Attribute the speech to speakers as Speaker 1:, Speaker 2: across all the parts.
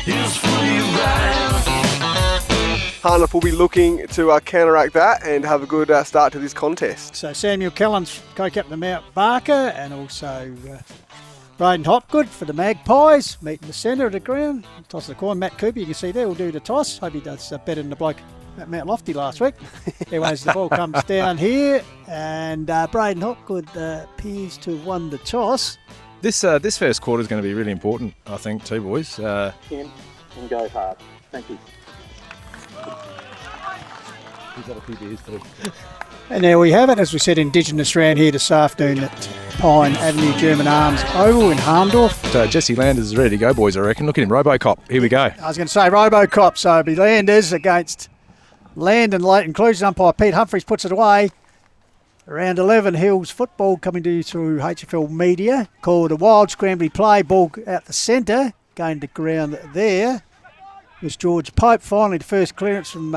Speaker 1: His footy rhyme.
Speaker 2: Hahndorf will be looking to counteract that and have a good start to this contest.
Speaker 3: So Samuel Kellen's co-captain of Mt Barker, and also Braden Hopgood for the Magpies, meeting the centre of the ground. Toss the coin. Matt Cooper, you can see there, will do the toss. Hope he does better than the bloke at Mount Lofty last week. Anyways, the ball comes down here, and Braden Hopgood appears to have won the toss.
Speaker 4: This first quarter is going to be really important, I think, too, boys.
Speaker 5: And go hard. Thank you.
Speaker 4: We've got a few beers too.
Speaker 3: And there we have it, as we said, Indigenous round here this afternoon at Pine Avenue German Arms Oval in Hahndorf.
Speaker 4: Jesse Landers is ready to go, boys, I reckon. Look at him, Robocop. Here we go.
Speaker 3: I was going to say Robocop, so it'll be Landers against Landon late inclusion. Umpire Pete Humphries puts it away. Round 11, Hills football coming to you through HFL Media. Called a wild scrambly play, ball out the centre, going to ground there. It was George Pope. Finally, the first clearance from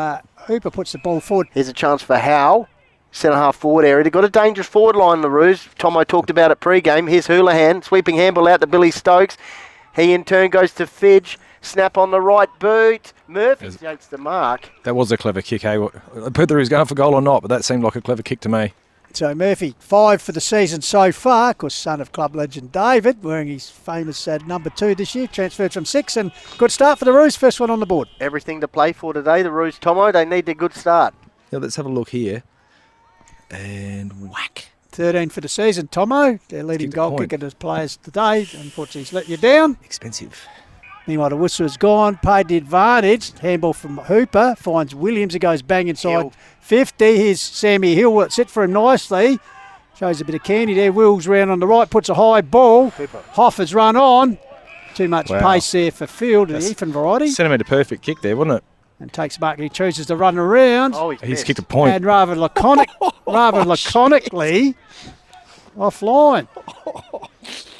Speaker 3: Hooper puts the ball forward.
Speaker 5: Here's a chance for Howe. Centre half forward area. They've got a dangerous forward line, the Roos. Tomo talked about it pre-game. Here's Houlihan, sweeping handball out to Billy Stokes. He in turn goes to Fidge. Snap on the right boot. Murphy takes the mark.
Speaker 4: That was a clever kick, eh? Whether he's going for goal or not, but that seemed like a clever kick to me.
Speaker 3: So Murphy, 5 for the season so far. Of course, son of club legend David, wearing his famous number 2 this year. Transferred from 6, and good start for the Roos. First one on the board.
Speaker 5: Everything to play for today, the Roos. Tomo, they need a good start.
Speaker 4: Yeah, let's have a look here. And whack.
Speaker 3: 13 for the season, Tomo. Their leading goal kicker as players today. Unfortunately, he's let you down.
Speaker 4: Expensive.
Speaker 3: Meanwhile, the whistle has gone, paid the advantage. Handball from Hooper, finds Williams, he goes bang inside
Speaker 5: Hill.
Speaker 3: 50. Here's Sammy Hill, will sit for him nicely. Shows a bit of candy there. Wills round on the right, puts a high ball.
Speaker 5: Hooper.
Speaker 3: Hoff has run on. Too much
Speaker 4: Wow.
Speaker 3: pace there for Field, the Ethan variety.
Speaker 4: Centimetre perfect kick there, wasn't it?
Speaker 3: And takes mark, he chooses to run around.
Speaker 5: Oh,
Speaker 4: He's kicked a point.
Speaker 3: And rather laconically, offline.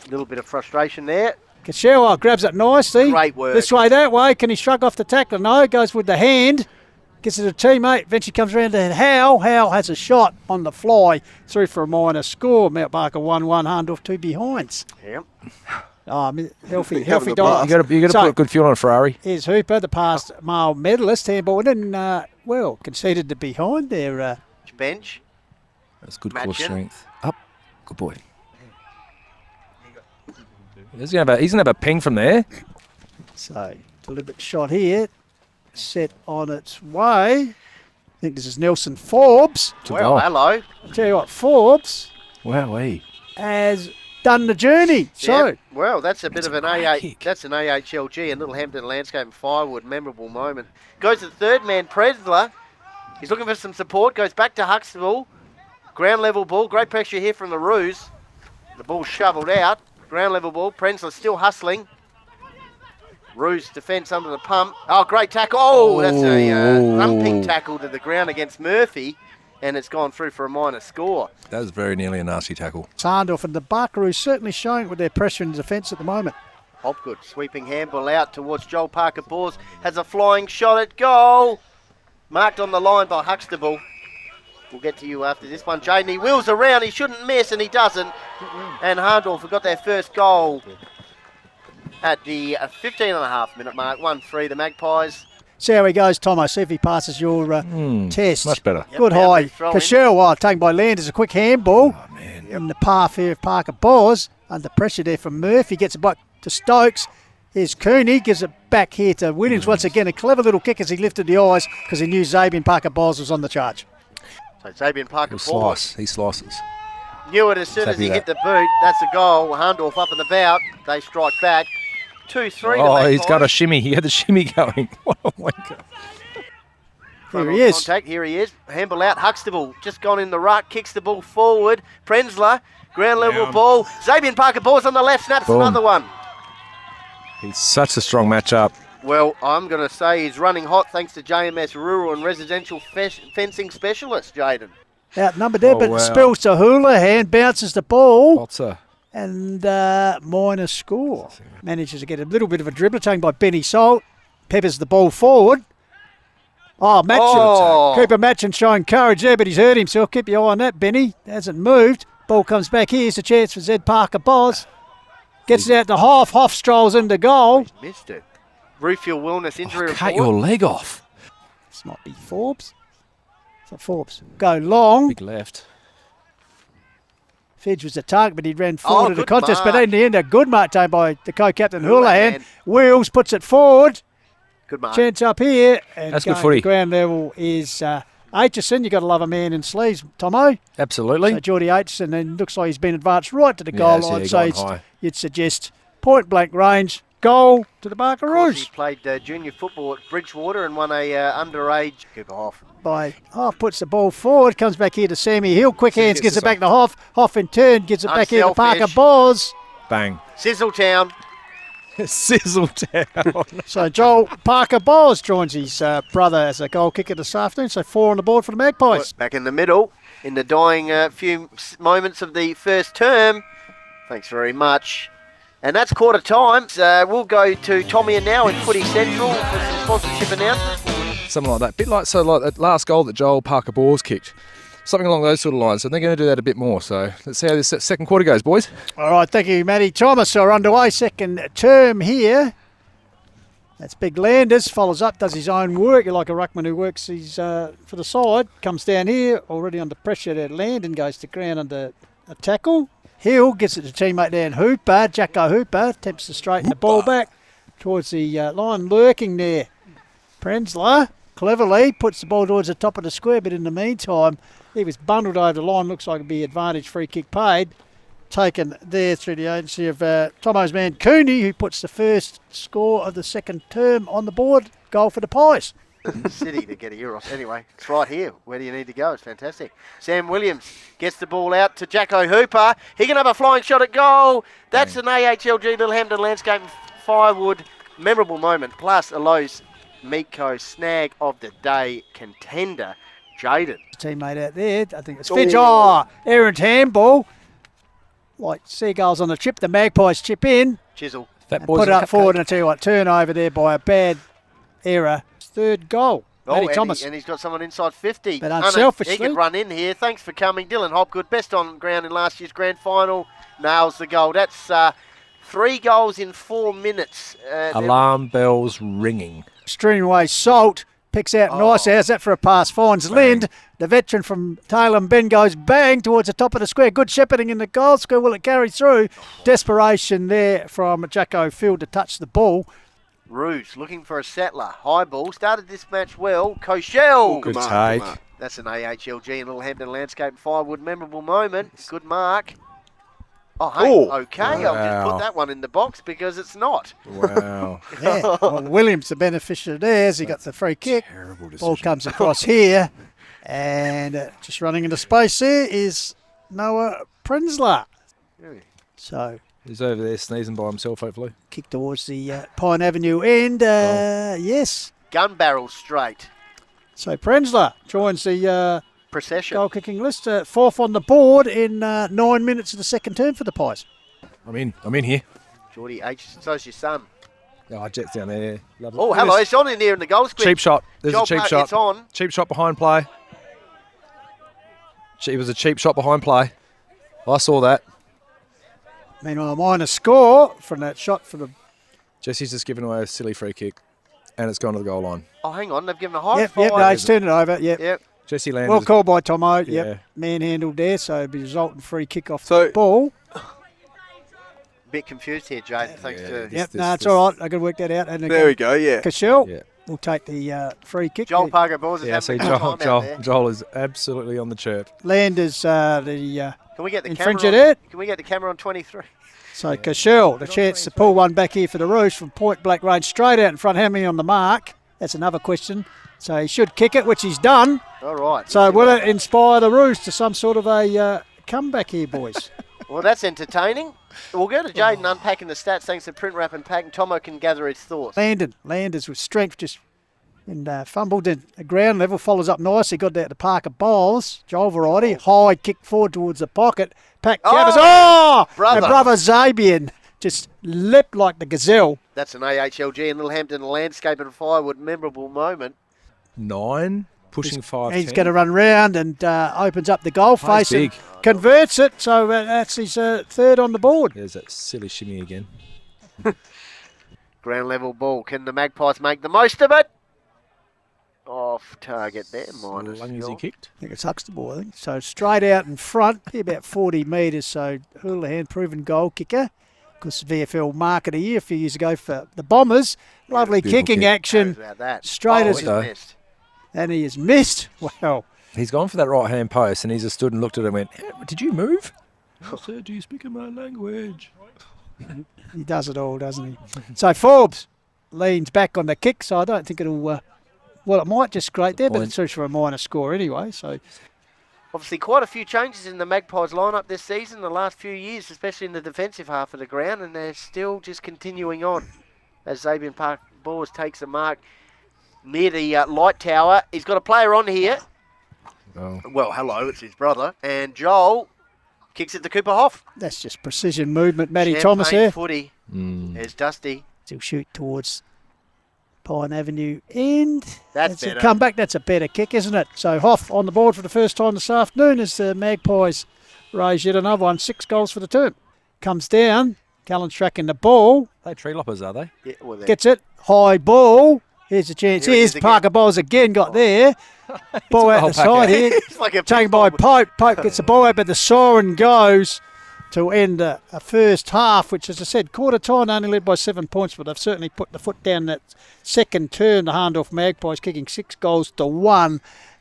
Speaker 5: A little bit of frustration there.
Speaker 3: Kashewa grabs it nicely.
Speaker 5: Great work.
Speaker 3: This way, that way. Can he shrug off the tackler? No, goes with the hand. Gets it to a teammate. Eventually comes around to Howe. Howe has a shot on the fly. Through for a minor score. Mount Barker 1-1. Hahndorf 2 behinds.
Speaker 5: Yep.
Speaker 3: Oh, healthy
Speaker 2: Having
Speaker 3: diet.
Speaker 2: a blast.
Speaker 4: You got to put good fuel on a Ferrari.
Speaker 3: Here's Hooper, the past male medalist. Handball. And then, conceded the behind there.
Speaker 5: Bench.
Speaker 4: That's good core
Speaker 5: Match it.
Speaker 4: strength. Up. Good boy. He's going to have a ping from there.
Speaker 3: So, deliberate shot here. Set on its way. I think this is Nelson Forbes.
Speaker 5: Well, hello.
Speaker 3: I'll tell you what, Forbes
Speaker 4: Wowee.
Speaker 3: has done the journey. So,
Speaker 5: Yep. Well, that's a bit of an
Speaker 4: great kick.
Speaker 5: That's an AHLG, a Little Hampton Landscape and Firewood memorable moment. Goes to the third man, Presler. He's looking for some support. Goes back to Huxtable. Ground level ball. Great pressure here from the Roos. The ball shoveled out. Ground level ball. Prenzler still hustling. Roos defence under the pump. Oh, great tackle. Oh, that's a lumping tackle to the ground against Murphy. And it's gone through for a minor score.
Speaker 4: That was very nearly a nasty tackle.
Speaker 3: Hahndorf and the Barker is certainly showing with their pressure in defence at the moment.
Speaker 5: Hopgood sweeping handball out towards Joel Parker Bors. Has a flying shot at goal. Marked on the line by Huxtable. We'll get to you after this one, Jaden. He wheels around. He shouldn't miss, and he doesn't. And Hahndorf have got their first goal at the 15.5-minute mark. 1-3, the Magpies.
Speaker 3: See how he goes, Tomo. See if he passes your test.
Speaker 4: Much better.
Speaker 5: Yep,
Speaker 3: Good
Speaker 5: boundary
Speaker 3: high.
Speaker 5: throw in.
Speaker 3: Kashewa taken by Landers. A quick handball.
Speaker 4: Oh, man.
Speaker 3: In the path here of Parker Bors. Under pressure there from Murphy. Gets it back to Stokes. Here's Cooney. Gives it back here to Williams. Once again, a clever little kick as he lifted the eyes because he knew Zabian Parker Bors was on the charge.
Speaker 5: So Zabian Parker
Speaker 4: He'll
Speaker 5: Bors
Speaker 4: slice. He slices.
Speaker 5: knew it as soon as he hit the boot. That's a goal. Hahndorf up and about. They strike back. 2-3.
Speaker 4: Oh, he's got a shimmy. He had the shimmy going. What a wanker.
Speaker 3: Here he is.
Speaker 5: Contact. Here he is. Handball out. Huxtable just gone in the ruck. Kicks the ball forward. Prenzler. Ground level ball. Zabian Parker Bors on the left. Snaps
Speaker 4: Boom.
Speaker 5: another one.
Speaker 4: He's such a strong matchup.
Speaker 5: Well, I'm going to say he's running hot thanks to JMS Rural and Residential Fencing Specialist, Jaden.
Speaker 3: Outnumbered there,
Speaker 4: Oh,
Speaker 3: but
Speaker 4: wow.
Speaker 3: spills to Houlihan. Bounces the ball.
Speaker 4: Botzer.
Speaker 3: And minor score. Manages to get a little bit of a dribbler taken by Benny Salt. Peppers the ball forward. Oh, Matchin.
Speaker 5: Oh.
Speaker 3: Cooper Matchin showing courage there, but he's hurt himself. Keep your eye on that, Benny. Hasn't moved. Ball comes back. Here's a chance for Zed Parker Bos. Gets it out to Hoff. Hoff strolls into goal.
Speaker 5: He's missed it. Rufield Wellness injury
Speaker 4: Cut
Speaker 5: report.
Speaker 4: your leg off.
Speaker 3: This might be Forbes. It's not Forbes. Go long.
Speaker 4: Big left.
Speaker 3: Fidge was the target, but he ran forward of the
Speaker 5: good
Speaker 3: contest.
Speaker 5: mark.
Speaker 3: But in the end, a good mark taken by the co-captain
Speaker 5: Houlihan.
Speaker 3: Houlihan. Wheels puts it forward.
Speaker 5: Good mark.
Speaker 3: Chance up here. And
Speaker 4: That's good
Speaker 3: going
Speaker 4: footy.
Speaker 3: to ground level is Aitchison. You've got to love a man in sleeves, Tomo.
Speaker 4: Absolutely.
Speaker 3: So Geordie Aitchison, and looks like he's been advanced right to the goal
Speaker 4: so
Speaker 3: line.
Speaker 4: he
Speaker 3: So
Speaker 4: gone
Speaker 3: it's-
Speaker 4: high.
Speaker 3: you'd suggest point blank range, goal to the Barker
Speaker 5: Of course, he
Speaker 3: Roos.
Speaker 5: played junior football at Bridgewater and won a underage. Cooper Hoff.
Speaker 3: By Hoff puts the ball forward, comes back here to Sammy Hill. Quick hands, gives
Speaker 4: gets
Speaker 3: it
Speaker 4: this
Speaker 3: back to Hoff. Hoff in turn gives it back here to
Speaker 5: Unselfish.
Speaker 3: Parker Boz.
Speaker 4: Bang.
Speaker 5: Sizzletown.
Speaker 4: Sizzle down.
Speaker 3: So Joel Parker Bowles joins his brother as a goal kicker this afternoon. So 4 on the board for the Magpies.
Speaker 5: Back in the middle, in the dying few moments of the first term. Thanks very much. And that's quarter time. We'll go to Tommy and now in Footy Central for some sponsorship announcements.
Speaker 4: Something like that. Bit like that last goal that Joel Parker Bowles kicked. Something along those sort of lines. And they're going to do that a bit more. So let's see how this second quarter goes, boys.
Speaker 3: All right, thank you, Matty Thomas. So we're underway, second term here. That's Big Landers, follows up, does his own work. You're like a ruckman who works his for the side. Comes down here, already under pressure there, Landon goes to ground under a tackle. Hill gets it to teammate there in Hooper. Jacko Hooper attempts to straighten the ball back towards the line, lurking there. Prenzler cleverly puts the ball towards the top of the square, but in the meantime, he was bundled over the line. Looks like it'd be advantage free kick paid. Taken there through the agency of Tomo's man Cooney, who puts the first score of the second term on the board. Goal for the Pies.
Speaker 5: City to get a Euros. Anyway, it's right here. Where do you need to go? It's fantastic. Sam Williams gets the ball out to Jacko Hooper. He can have a flying shot at goal. That's an AHLG Little Hampton Landscape Firewood memorable moment. Plus a Lowe's Meatco snag of the day contender, Jaden.
Speaker 3: Teammate out there, I think it's Fidge. Oh, errant handball. Like seagulls on the chip, the Magpies chip in.
Speaker 5: Chisel.
Speaker 4: Fat
Speaker 3: And
Speaker 4: boys
Speaker 3: put it
Speaker 4: and
Speaker 3: up forward,
Speaker 4: cupcake.
Speaker 3: and I tell you what, turnover there by a bad error. Third goal. Matty
Speaker 5: and,
Speaker 3: Thomas.
Speaker 5: and he's got someone inside 50.
Speaker 3: But
Speaker 5: He
Speaker 3: unselfishly-
Speaker 5: could run in here. Thanks for coming. Dylan Hopgood, best on ground in last year's grand final, nails the goal. That's 3 goals in 4 minutes.
Speaker 4: Alarm bells ringing.
Speaker 3: Streaming away Salt. Picks out nice. How's that for a pass? Finds Lind. The veteran from Taylor and Ben goes bang towards the top of the square. Good shepherding in the goal square. Will it carry through? Desperation there from Jacko Field to touch the ball.
Speaker 5: Roos looking for a settler. High ball. Started this match well. Koshel.
Speaker 4: Good
Speaker 2: mark,
Speaker 4: take.
Speaker 2: good mark.
Speaker 5: That's an AHLG and Little Hampton Landscape Firewood memorable moment. Good mark. Oh, hey,
Speaker 2: Oh.
Speaker 5: okay. I'll just
Speaker 4: Wow.
Speaker 5: put that one in the box because it's not.
Speaker 4: Wow.
Speaker 3: Yeah. Well, Williams, the beneficiary there, as he got the free kick.
Speaker 4: Terrible decision.
Speaker 3: Ball comes across here. And just running into space there is Noah Prenzler. So
Speaker 4: He's over there sneezing by himself, hopefully.
Speaker 3: kick towards the Pine Avenue end. Yes.
Speaker 5: Gun barrel straight.
Speaker 3: So Prenzler joins the
Speaker 5: Procession.
Speaker 3: goal kicking list. Fourth on the board in 9 minutes of the second term for the Pies.
Speaker 4: I'm in here.
Speaker 5: Geordie H. So's your son.
Speaker 4: Oh, Jet's down there. Lovely.
Speaker 5: Oh,
Speaker 4: Look at
Speaker 5: hello.
Speaker 4: this.
Speaker 5: It's on in there in the goal square.
Speaker 4: Cheap shot. There's
Speaker 5: Joel
Speaker 4: a cheap
Speaker 5: Park,
Speaker 4: shot.
Speaker 5: It's on.
Speaker 4: Cheap shot behind play. It was a cheap shot behind play. I saw that.
Speaker 3: Meanwhile, minor score from that shot for the.
Speaker 4: Jesse's just given away a silly free kick, and it's gone to the goal line.
Speaker 5: Oh, hang on. They've given a high
Speaker 3: Yep,
Speaker 5: five.
Speaker 3: no, he's turned it over. Yep.
Speaker 5: Yep.
Speaker 4: Jesse Landers.
Speaker 3: Well called by Tomo.
Speaker 4: Yeah.
Speaker 3: Yep. Manhandled there, so it'll be resulting free kick off
Speaker 2: So-
Speaker 3: the ball.
Speaker 5: Bit confused here, Jade. Thanks
Speaker 4: yeah.
Speaker 5: to
Speaker 3: Yep,
Speaker 4: this-
Speaker 3: no, it's all right. I can work that out. And
Speaker 2: There we go, yeah.
Speaker 3: Cashel
Speaker 4: Yeah.
Speaker 3: will take the free kick.
Speaker 5: Joel Parker Balls is
Speaker 4: Yeah, see,
Speaker 5: having a good time out there.
Speaker 4: Joel is absolutely on the chirp.
Speaker 3: Landers the
Speaker 5: Can we get the
Speaker 3: infringer
Speaker 5: camera?
Speaker 3: there.
Speaker 5: Can we get the camera on 23?
Speaker 3: So Cashel, the chance to pull one back here for the Roos from point blank range, straight out in front. How many on the mark? That's another question. So he should kick it, which he's done.
Speaker 5: All right.
Speaker 3: So will it inspire the Roos to some sort of a comeback here, boys?
Speaker 5: Well, that's entertaining. We'll go to Jaden unpacking the stats thanks to Print Wrap and Pack, and Tomo can gather his thoughts.
Speaker 3: Landers with strength just and fumbled at the ground level, follows up nicely, got out to Parker Bowles, Joel variety, high kick forward towards the pocket, Pack gathers,
Speaker 5: brother.
Speaker 3: and brother Zabian just leapt like the gazelle.
Speaker 5: That's an AHLG and Little Hampton Landscape and Firewood memorable moment.
Speaker 4: 9, pushing 5.
Speaker 3: He's going to run round and opens up the goal
Speaker 4: Oh, he's
Speaker 3: face and
Speaker 4: big.
Speaker 3: converts it, so that's his third on the board.
Speaker 4: There's that silly shimmy again.
Speaker 5: Ground level ball. Can the Magpies make the most of it? Off target there, minus.
Speaker 4: Long as he kicked.
Speaker 3: I think it's Huxtable, I think. So straight out in front, about 40 metres. So Houlihan, proven goal kicker. Of course, VFL Mark of the Year a few years ago for the Bombers. Lovely kicking
Speaker 4: kick.
Speaker 3: action.
Speaker 5: About that.
Speaker 3: Straight as
Speaker 5: he's
Speaker 4: it-
Speaker 5: missed.
Speaker 3: And he is missed. Wow.
Speaker 4: He's gone for that right hand post and he's just stood and looked at it and went, did you move? I said, do you speak in my language?
Speaker 3: He does it all, doesn't he? So Forbes leans back on the kick, so I don't think it'll... well, it might just scrape there, but it's through for a minor score anyway. So
Speaker 5: Obviously, quite a few changes in the Magpies lineup this season, the last few years, especially in the defensive half of the ground, and they're still just continuing on as Xavier Park Bors takes a mark near the light tower. He's got a player on here.
Speaker 4: Oh.
Speaker 5: Well, hello, it's his brother. And Joel kicks it to Cooper Hoff.
Speaker 3: that's just precision movement. Matty
Speaker 5: Champagne
Speaker 3: Thomas there.
Speaker 5: Footy. There's Dusty.
Speaker 3: He'll shoot towards Pine Avenue end.
Speaker 5: That's
Speaker 3: a
Speaker 5: better.
Speaker 3: comeback. That's a better kick, isn't it? So Hoff on the board for the first time this afternoon as the Magpies raise yet another one. 6 goals for the term. Comes down. Callan's tracking the ball.
Speaker 4: They tree loppers, are they?
Speaker 5: Yeah, well,
Speaker 3: Gets it. High ball. Here's a chance.
Speaker 5: Here it is
Speaker 3: Here's Parker
Speaker 5: again.
Speaker 3: Bowles again got there. Ball out
Speaker 4: whole
Speaker 3: the side
Speaker 4: packet.
Speaker 3: here.
Speaker 5: It's like a
Speaker 3: Taken by Pope. Pope gets the ball out, but the siren goes to end a first half, which, as I said, quarter time only led by 7 points, but they've certainly put the foot down that second turn. The Hahndorf Magpies kicking 6 goals to 1,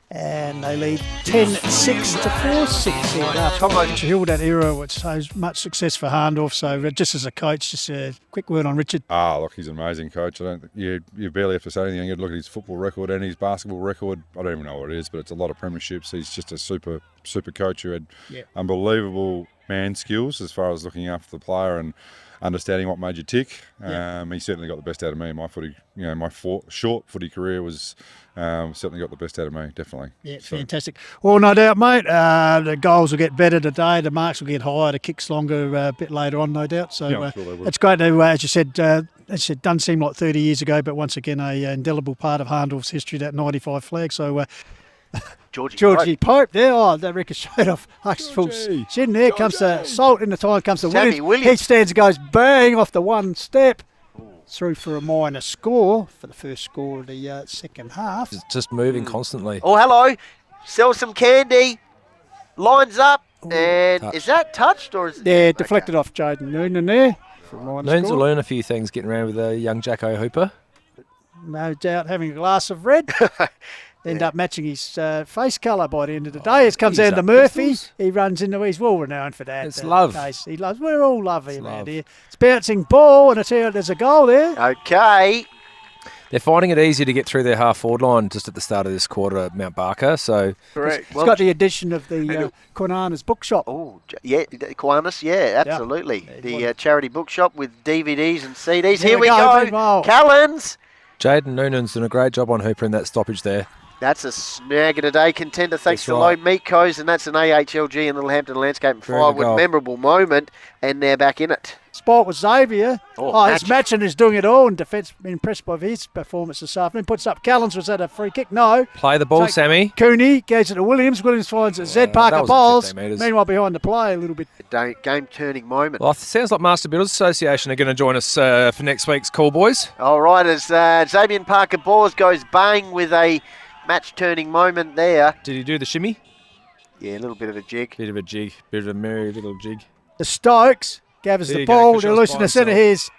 Speaker 3: and they lead 10-6 to 4-6. Hill that era, which shows much success for Hahndorf. So just as a coach, just a quick word on Richard.
Speaker 6: Look, he's an amazing coach. I don't think you barely have to say anything. You look at his football record and his basketball record. I don't even know what it is, but it's a lot of premierships. He's just a super coach who had unbelievable man skills as far as looking after the player and understanding what made you tick. He certainly got the best out of me. My footy, my short footy career was certainly got the best out of me, definitely.
Speaker 3: Yeah, fantastic. Well, no doubt, mate. The goals will get better today. The marks will get higher. The kicks longer a bit later on, no doubt. So
Speaker 6: I'm sure they will.
Speaker 3: it's great to, as you said, it doesn't seem like 30 years ago, but once again, a indelible part of Hahndorf's history, that 95 flag. So Georgie Pope there. Oh, that ricocheted off Huxtable's shin there. Comes to Salt in the time, comes to
Speaker 5: Sammy
Speaker 3: Williams.
Speaker 5: Williams.
Speaker 3: He stands and goes bang off the one step. Through for a minor score for the first score of the second half.
Speaker 4: Just moving constantly.
Speaker 5: Oh, hello. Sell some candy. Lines up. And
Speaker 4: touch.
Speaker 5: is that touched or is it?
Speaker 3: Yeah, deflected off Jaden Noonan there. For a minor
Speaker 4: Noons will
Speaker 3: score.
Speaker 4: learn a few things getting around with a young Jacko Hooper.
Speaker 3: No doubt having a glass of red. End up matching his face colour by the end of the day. It comes
Speaker 4: he's
Speaker 3: down to
Speaker 4: up
Speaker 3: Murphy.
Speaker 4: pistols.
Speaker 3: He runs into. He's well renowned for that.
Speaker 4: It's love.
Speaker 3: Case. He loves. We're all loving
Speaker 4: It's
Speaker 3: around
Speaker 4: love.
Speaker 3: here. It's bouncing ball, and I tell you, there's a goal there.
Speaker 5: Okay.
Speaker 4: They're finding it easier to get through their half-forward line just at the start of this quarter at Mount Barker. So
Speaker 5: Correct.
Speaker 3: It's got the addition of the Quinana's bookshop.
Speaker 5: Oh, yeah, Kiwanis, yeah, absolutely. The charity bookshop with DVDs and CDs.
Speaker 3: There
Speaker 5: Here
Speaker 3: we
Speaker 5: we
Speaker 3: go,
Speaker 5: go.
Speaker 3: meanwhile.
Speaker 5: Callens.
Speaker 4: Jaden Noonan's doing a great job on Hooper in that stoppage there.
Speaker 5: That's a snag of the day contender thanks
Speaker 4: That's
Speaker 5: to
Speaker 4: right.
Speaker 5: Low Meat Co's, and that's an AHLG and Littlehampton Landscape and
Speaker 4: Very good
Speaker 5: Firewood
Speaker 4: goal.
Speaker 5: memorable moment, and they're back in it.
Speaker 3: Spot with Xavier.
Speaker 5: Oh,
Speaker 3: His Matchin is doing it all in defence. Impressed by his performance this afternoon. Puts up Callens. Was that a free kick? No.
Speaker 4: Play the ball,
Speaker 3: Take-
Speaker 4: Sammy.
Speaker 3: Cooney goes it to Williams. Williams finds it. Zed
Speaker 4: that
Speaker 3: Parker
Speaker 4: was
Speaker 3: bowls.
Speaker 4: 15 metres.
Speaker 3: Meanwhile, behind the play a little bit.
Speaker 5: Game-turning moment.
Speaker 4: Well, it sounds like Master Builders Association are going to join us for next week's Call Boys.
Speaker 5: All right, as Xavier Parker Bors goes bang with a match-turning moment there.
Speaker 4: Did he do the shimmy?
Speaker 5: Yeah, a little bit of a jig.
Speaker 4: Bit of a jig. Bit of a merry little jig.
Speaker 3: The Stokes gathers
Speaker 4: There
Speaker 3: the
Speaker 4: you go,
Speaker 3: ball.
Speaker 4: Cosell's
Speaker 3: They're loose in
Speaker 4: by
Speaker 3: the centre.
Speaker 4: himself.
Speaker 3: Here's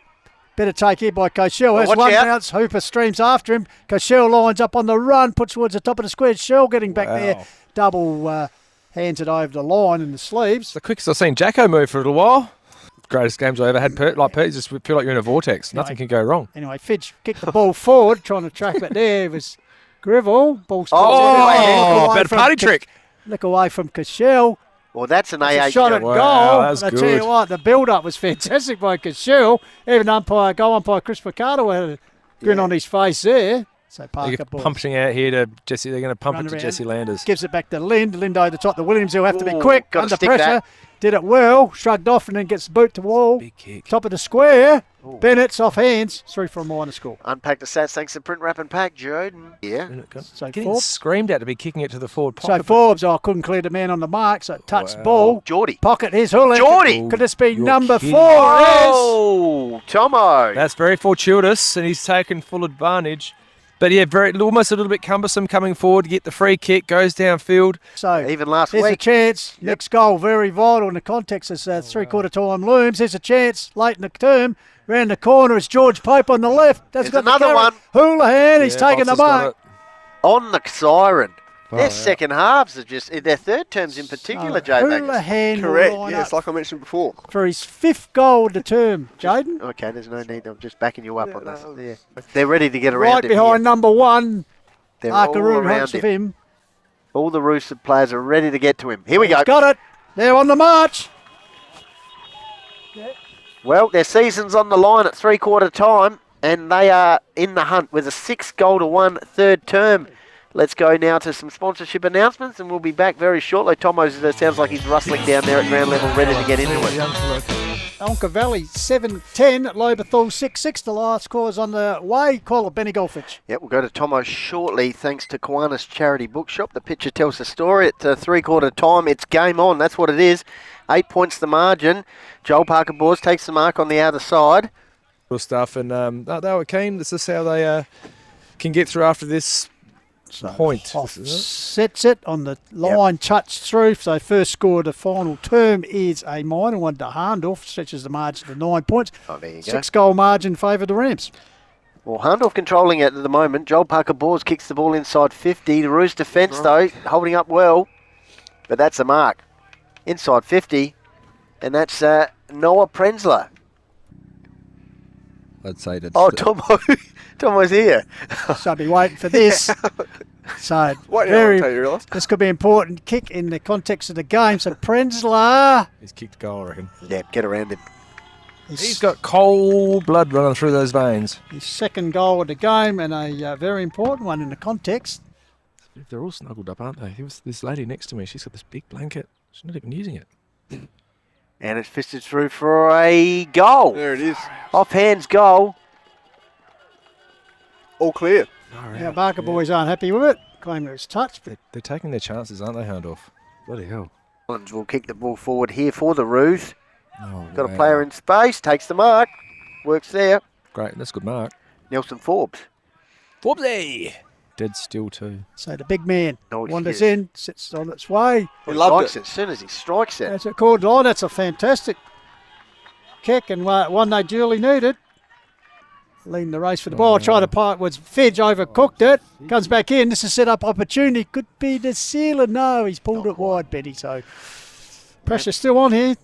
Speaker 3: better take here by Cochelle.
Speaker 5: Oh,
Speaker 3: Has
Speaker 5: watch
Speaker 3: one
Speaker 5: out.
Speaker 3: bounce. Hooper streams after him. Cochelle lines up on the run. Puts towards the top of the square. Shell getting back
Speaker 4: Wow.
Speaker 3: there. Double hands it over the line in the sleeves.
Speaker 4: It's the quickest I've seen Jacko move for a little while. Greatest games I ever had. You just feel like you're in a vortex. Nothing can go wrong.
Speaker 3: Anyway, Fidge kicked the ball forward, trying to track it there. It was Grivell. Ball
Speaker 4: Oh, better party trick.
Speaker 3: Look away from Cochelle.
Speaker 5: Well, that's an
Speaker 3: It's a
Speaker 5: AHL.
Speaker 3: shot at
Speaker 4: Wow,
Speaker 3: goal.
Speaker 4: that's
Speaker 3: And I tell you
Speaker 4: good.
Speaker 3: what, the build-up was fantastic by Cochelle. Even goal umpire Chris Picardo had a grin on his face there. So
Speaker 4: They're
Speaker 3: Parker ball
Speaker 4: pumping out here to Jesse. They're going to pump
Speaker 3: Run
Speaker 4: it to
Speaker 3: around.
Speaker 4: Jesse Landers.
Speaker 3: gives it back to Lind. Lind over the top. The Williams, he'll have to be
Speaker 5: Ooh,
Speaker 3: quick,
Speaker 5: gotta
Speaker 3: under
Speaker 5: stick
Speaker 3: pressure.
Speaker 5: that.
Speaker 3: Did it well, shrugged off and then gets the boot to wall.
Speaker 4: Big kick.
Speaker 3: Top of the square.
Speaker 5: Ooh.
Speaker 3: Bennett's off hands. Through for a minor score.
Speaker 5: Unpack the stats thanks to Print Wrap and Pack, Jordan. Yeah.
Speaker 3: So
Speaker 4: Getting
Speaker 3: Forbes.
Speaker 4: screamed at to be kicking it to the forward
Speaker 3: So
Speaker 4: pocket.
Speaker 3: Forbes, couldn't clear the man on the mark, so it touched
Speaker 4: Wow.
Speaker 3: ball.
Speaker 5: Geordie.
Speaker 3: Pocket, here's Hula.
Speaker 5: Geordie!
Speaker 3: Could this be
Speaker 4: You're
Speaker 3: number
Speaker 4: kidding.
Speaker 3: 4?
Speaker 5: Oh, Tomo.
Speaker 4: That's very fortuitous, and he's taken full advantage. But yeah, almost a little bit cumbersome coming forward to get the free kick, goes downfield.
Speaker 3: So
Speaker 5: Even last
Speaker 3: there's a
Speaker 5: week.
Speaker 3: chance. Next goal, very vital in the context as three-quarter time looms. There's a chance late in the term. Round the corner is George Pope on the left. That's
Speaker 5: There's
Speaker 3: got the
Speaker 5: another
Speaker 3: carry.
Speaker 5: one.
Speaker 3: Houlihan, he's
Speaker 4: Yeah,
Speaker 3: taking the
Speaker 4: Fox has got
Speaker 3: mark.
Speaker 4: it.
Speaker 5: On the siren.
Speaker 4: Oh,
Speaker 5: Their
Speaker 4: yeah.
Speaker 5: second halves are just, their third terms in particular, Jay Baggers.
Speaker 3: Houlihan will
Speaker 2: Correct.
Speaker 3: line
Speaker 2: Yes,
Speaker 3: up
Speaker 2: like I mentioned before.
Speaker 3: for his 5th goal of the term, Jaden.
Speaker 5: Okay, there's no need. I'm just backing you up on this.
Speaker 2: no.
Speaker 5: Yeah. They're ready to get around
Speaker 3: Right
Speaker 5: him
Speaker 3: behind
Speaker 5: here.
Speaker 3: number 1.
Speaker 5: They're all
Speaker 3: Arkaroo
Speaker 5: around
Speaker 3: hunts of
Speaker 5: him.
Speaker 3: him.
Speaker 5: All the Rooster players are ready to get to him. Here we go.
Speaker 3: He's got it. They're on the march.
Speaker 5: Well, their season's on the line at three-quarter time, and they are in the hunt with a 6-goal-to-1 third term. Let's go now to some sponsorship announcements, and we'll be back very shortly. Tomo's sounds like he's rustling down there at ground level, ready to get into it.
Speaker 3: Onka Valley 7-10, Loberthal 6-6. The last scores on the way. Call it Benny Golfich.
Speaker 5: Yep, we'll go to Tomo shortly, thanks to Kiwanis Charity Bookshop. The picture tells the story at three-quarter time. It's game on, that's what it is. 8 points the margin. Joel Parker Boers takes the mark on the other side.
Speaker 4: Good stuff, and they were keen. This is how they can get through after this point.
Speaker 3: Off
Speaker 4: This is
Speaker 3: sets it on the line, touched through. So first score of the final term is a minor one to Hahndorf, stretches the margin to 9 points.
Speaker 5: Oh, there you go.
Speaker 3: 6-goal margin favour the Rams.
Speaker 5: Well, Hahndorf controlling it at the moment. Joel Parker Boers kicks the ball inside 50. The Roos defence, though, holding up well. But that's a mark. Inside 50. And that's Noah Prenzler.
Speaker 4: I'd say that.
Speaker 5: Oh, Tomo's here.
Speaker 3: So I'll be waiting for this. So
Speaker 2: What
Speaker 3: very,
Speaker 2: you realise?
Speaker 3: this could be an important kick in the context of the game. So Prenzler,
Speaker 4: He's kicked a goal, I reckon.
Speaker 5: Yeah, get around him.
Speaker 4: He's got cold blood running through those veins.
Speaker 3: his second goal of the game and a very important one in the context.
Speaker 4: They're all snuggled up, aren't they? There was this lady next to me. She's got this big blanket. She's not even using it.
Speaker 5: And it's fisted through for a goal.
Speaker 2: There it is.
Speaker 5: Off hands goal.
Speaker 2: All clear.
Speaker 3: Now Barker boys aren't happy with it. Claim it was touched, but
Speaker 4: They're taking their chances, aren't they, Hahndorf? Bloody hell.
Speaker 5: Collins will kick the ball forward here for the Roos.
Speaker 4: Oh,
Speaker 5: Got a
Speaker 4: wow.
Speaker 5: player in space. Takes the mark. Works there.
Speaker 4: Great, that's a good mark.
Speaker 5: Nelson Forbes.
Speaker 4: Forbesy! Dead still too.
Speaker 3: so the big man
Speaker 5: No
Speaker 3: wanders
Speaker 5: excuse.
Speaker 3: in, sits on its way.
Speaker 2: He loved
Speaker 5: Strikes
Speaker 2: it.
Speaker 5: As soon as he strikes it.
Speaker 3: That's a called line. That's a fantastic kick and one they duly needed. Leading the race for the ball. Tried to part was Fedge overcooked it. Comes back in. This is set up opportunity. Could be the sealer. No, he's pulled it wide, Benny. So pressure still on here.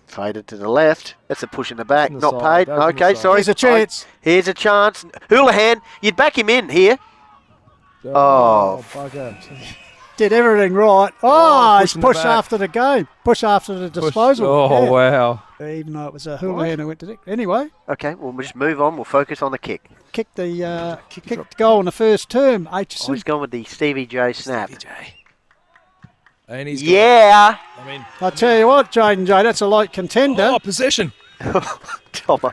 Speaker 5: Faded to the left. That's a push in the back.
Speaker 4: Open the
Speaker 5: Not
Speaker 4: side,
Speaker 5: paid.
Speaker 4: open the
Speaker 5: Okay,
Speaker 4: side.
Speaker 5: sorry.
Speaker 3: Here's a chance.
Speaker 5: Here's a chance. Houlihan, you'd back him in here. Oh.
Speaker 4: bugger.
Speaker 3: Did everything right. Oh, he's
Speaker 4: pushing the
Speaker 3: pushed
Speaker 4: back.
Speaker 3: after the game. Push after the disposal.
Speaker 4: Oh,
Speaker 3: Yeah.
Speaker 4: wow.
Speaker 3: Even though it was a Houlihan who went to it. Anyway,
Speaker 5: Okay, well, we'll just move on. We'll focus on the kick.
Speaker 3: kicked the goal in the first term.
Speaker 5: Oh, he's gone with the Stevie J snap.
Speaker 4: And he's got-
Speaker 5: Yeah.
Speaker 4: I mean,
Speaker 3: I tell you what, Jaden J, that's a light contender.
Speaker 4: oh, possession.
Speaker 5: Tomo.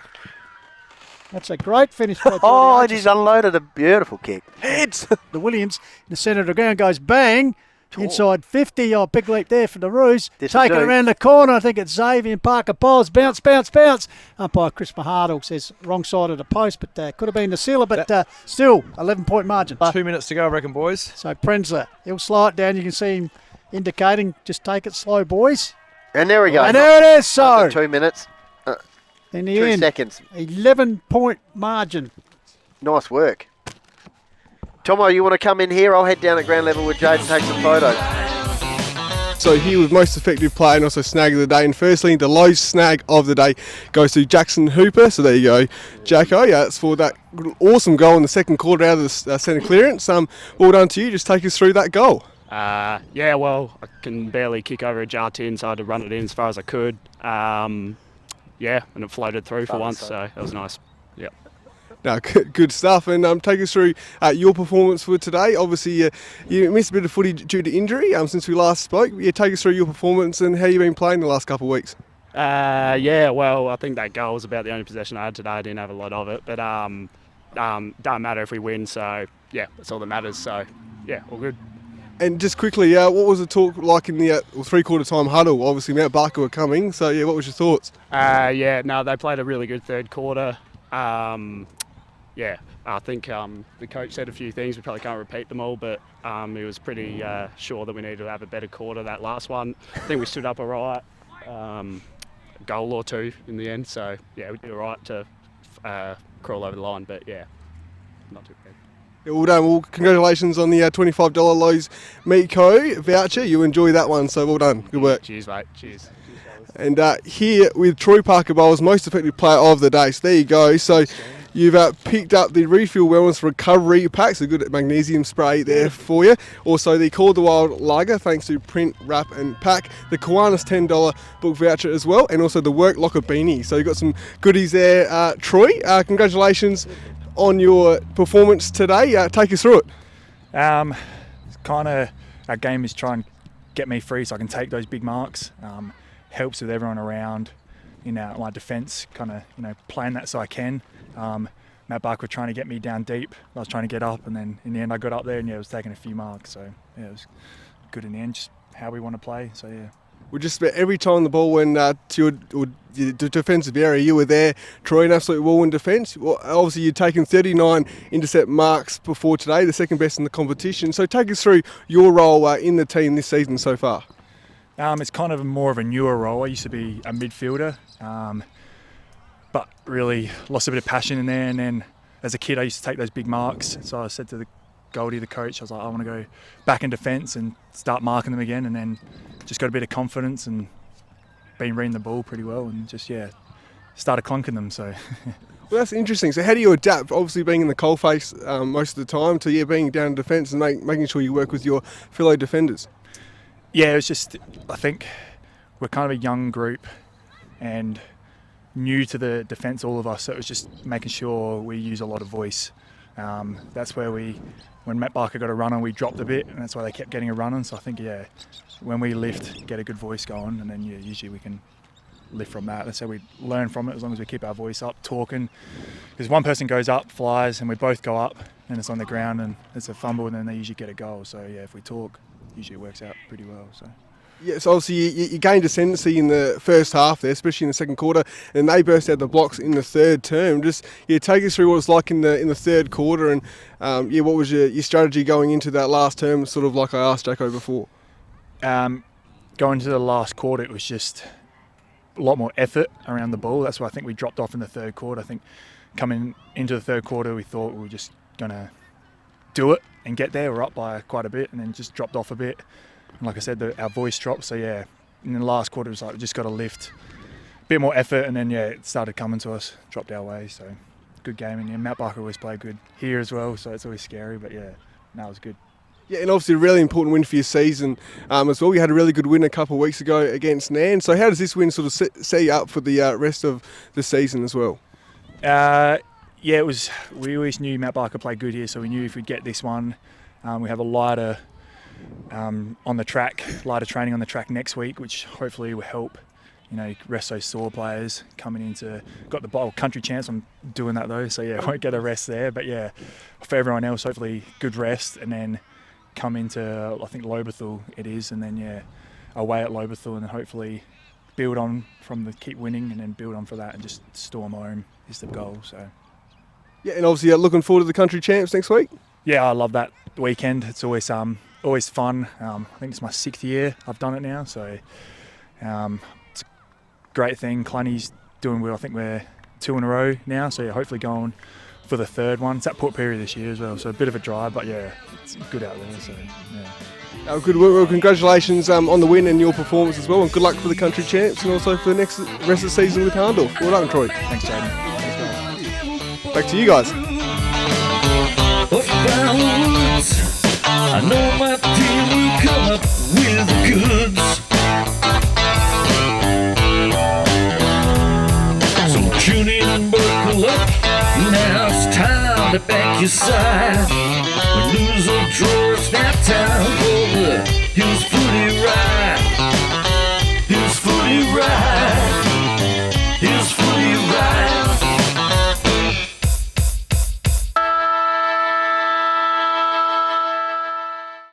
Speaker 3: That's a great finish by Jordy
Speaker 5: Oh, and
Speaker 3: Hutchison.
Speaker 5: he's unloaded a beautiful kick. Heads.
Speaker 3: The Williams in the centre of the ground goes bang. Inside 50. Oh, big leap there for the Roos.
Speaker 5: This'll
Speaker 3: Take it
Speaker 5: do.
Speaker 3: around the corner. I think it's Xavier and Parker Bowles. Bounce, bounce, bounce. Umpire Chris Mahardle says wrong side of the post, but could have been the sealer. But still, 11-point margin.
Speaker 4: 2 minutes to go, I reckon, boys.
Speaker 3: So Prenzler, he'll slow it down. You can see him indicating, just take it slow, boys.
Speaker 5: And there we go.
Speaker 3: And there it is. So,
Speaker 5: Under 2 minutes.
Speaker 3: in the
Speaker 5: 2
Speaker 3: end,
Speaker 5: seconds.
Speaker 3: 11-point margin.
Speaker 5: Nice work. Tomo, you want to come in here? I'll head down at ground level with Jade and take some photos.
Speaker 2: So here with most effective player and also snag of the day. And firstly, the low snag of the day goes to Jackson Hooper. So there you go, Jacko. Yeah, it's for that awesome goal in the second quarter out of the centre clearance. Well done to you. Just take us through that goal.
Speaker 7: Yeah, well, I can barely kick over a jar-tin, so I had to run it in as far as I could. Yeah, and it floated through for once, so that was nice. Yeah.
Speaker 2: No, good stuff. And take us through your performance for today. Obviously, you missed a bit of footy due to injury since we last spoke. Yeah, take us through your performance and how you've been playing the last couple of weeks.
Speaker 7: Yeah, well, I think that goal was about the only possession I had today. I didn't have a lot of it, but don't matter if we win. So yeah, that's all that matters. So yeah, all good.
Speaker 2: And just quickly, what was the talk like in the three-quarter time huddle? Obviously, Mt Barker were coming. So yeah, what was your thoughts?
Speaker 7: They played a really good third quarter. I think the coach said a few things. We probably can't repeat them all, but he was pretty sure that we needed to have a better quarter that last one. I think we stood up all right. A goal or two in the end, so yeah, we did all right to crawl over the line, but yeah, not too bad.
Speaker 2: Yeah, well done. Well, congratulations on the $25 Lowe's Meat Co. voucher. You enjoy that one, so well done. Good work.
Speaker 7: Cheers, mate. Cheers.
Speaker 2: And here with Troy Parker Bowles, most effective player of the day. So there you go. So you've picked up the Refuel Wellness Recovery Packs, a good magnesium spray there for you. Also the Call the Wild Lager, thanks to Print, Wrap and Pack. The Kiwanis $10 book voucher as well, and also the Work Locker Beanie. So you've got some goodies there, Troy. Congratulations on your performance today. Take us through it.
Speaker 8: Kind of our game is try and get me free so I can take those big marks. Helps with everyone around in my defence, kind of playing that so I can. Mt Barker were trying to get me down deep. I was trying to get up, and then in the end I got up there and it was taking a few marks. So yeah, it was good in the end. Just how we want to play. So yeah.
Speaker 2: Well, just about every time the ball went to your defensive area, you were there. Troy, an absolute wall in defence. Well, obviously, you'd taken 39 intercept marks before today, the second best in the competition. So take us through your role in the team this season so far.
Speaker 8: It's kind of more of a newer role. I used to be a midfielder, but really lost a bit of passion in there. And then as a kid, I used to take those big marks. So I said to the Goldie, the coach, I was like, I want to go back in defence and start marking them again. And then just got a bit of confidence and been reading the ball pretty well and just, started clunking them. So.
Speaker 2: Well, that's interesting. So how do you adapt, obviously being in the coalface most of the time, to being down in defence and making sure you work with your fellow defenders?
Speaker 8: Yeah, it was just, I think we're kind of a young group and new to the defence, all of us. So it was just making sure we use a lot of voice. That's where when Mt Barker got a run on, we dropped a bit, and that's why they kept getting a run on. So I think, when we lift, get a good voice going, and then usually we can lift from that. That's how we learn from it, as long as we keep our voice up, talking. Because one person goes up, flies, and we both go up, and it's on the ground, and it's a fumble, and then they usually get a goal. So if we talk, usually it works out pretty well. So.
Speaker 2: Yeah, so obviously you gained ascendancy in the first half there, especially in the second quarter, and they burst out the blocks in the third term. Just take us through what it was like in the third quarter, and what was your strategy going into that last term, sort of like I asked Jacko before?
Speaker 8: Going into the last quarter, it was just a lot more effort around the ball. That's why I think we dropped off in the third quarter. I think coming into the third quarter, we thought we were just going to do it and get there. We're up by quite a bit, and then just dropped off a bit. And like I said, our voice dropped. So in the last quarter, it was like we just got to lift a bit more effort, and then it started coming to us, dropped our way. So good game, and Mt Barker always play good here as well. So it's always scary, but it was good.
Speaker 2: Yeah, and obviously a really important win for your season as well. You had a really good win a couple of weeks ago against Nairne. So how does this win sort of set you up for the rest of the season as well?
Speaker 8: It was. We always knew Mt Barker played good here, so we knew if we'd get this one, we have a lighter on the track, lighter training on the track next week, which hopefully will help. Rest those sore players coming into. Got the bowl country chance. I'm doing that though, so won't get a rest there. But for everyone else, hopefully good rest, and then come into I think Lobethal it is, and then away at Lobethal, and then hopefully build on from the keep winning, and then build on for that, and just storm home is the goal. So.
Speaker 2: Yeah, and obviously looking forward to the country champs next week.
Speaker 8: Yeah, I love that weekend. It's always fun. I think it's my 6th year I've done it now, so it's a great thing. Cluny's doing well. I think we're 2 in a row now, so hopefully going for the 3rd one. It's at Port Perry this year as well, so a bit of a drive, but it's good out there. So
Speaker 2: good work. Well, congratulations on the win and your performance as well, and good luck for the country champs and also for the rest of the season with Hahndorf. Well done, Troy.
Speaker 8: Thanks, Jaden. Thanks, guys.
Speaker 2: Back to you guys.
Speaker 1: I know my team will come up with the goods. So tune in and buckle up. Now it's time. on the back your side. When lose or draw, it's now time for the Hills Footy Ride.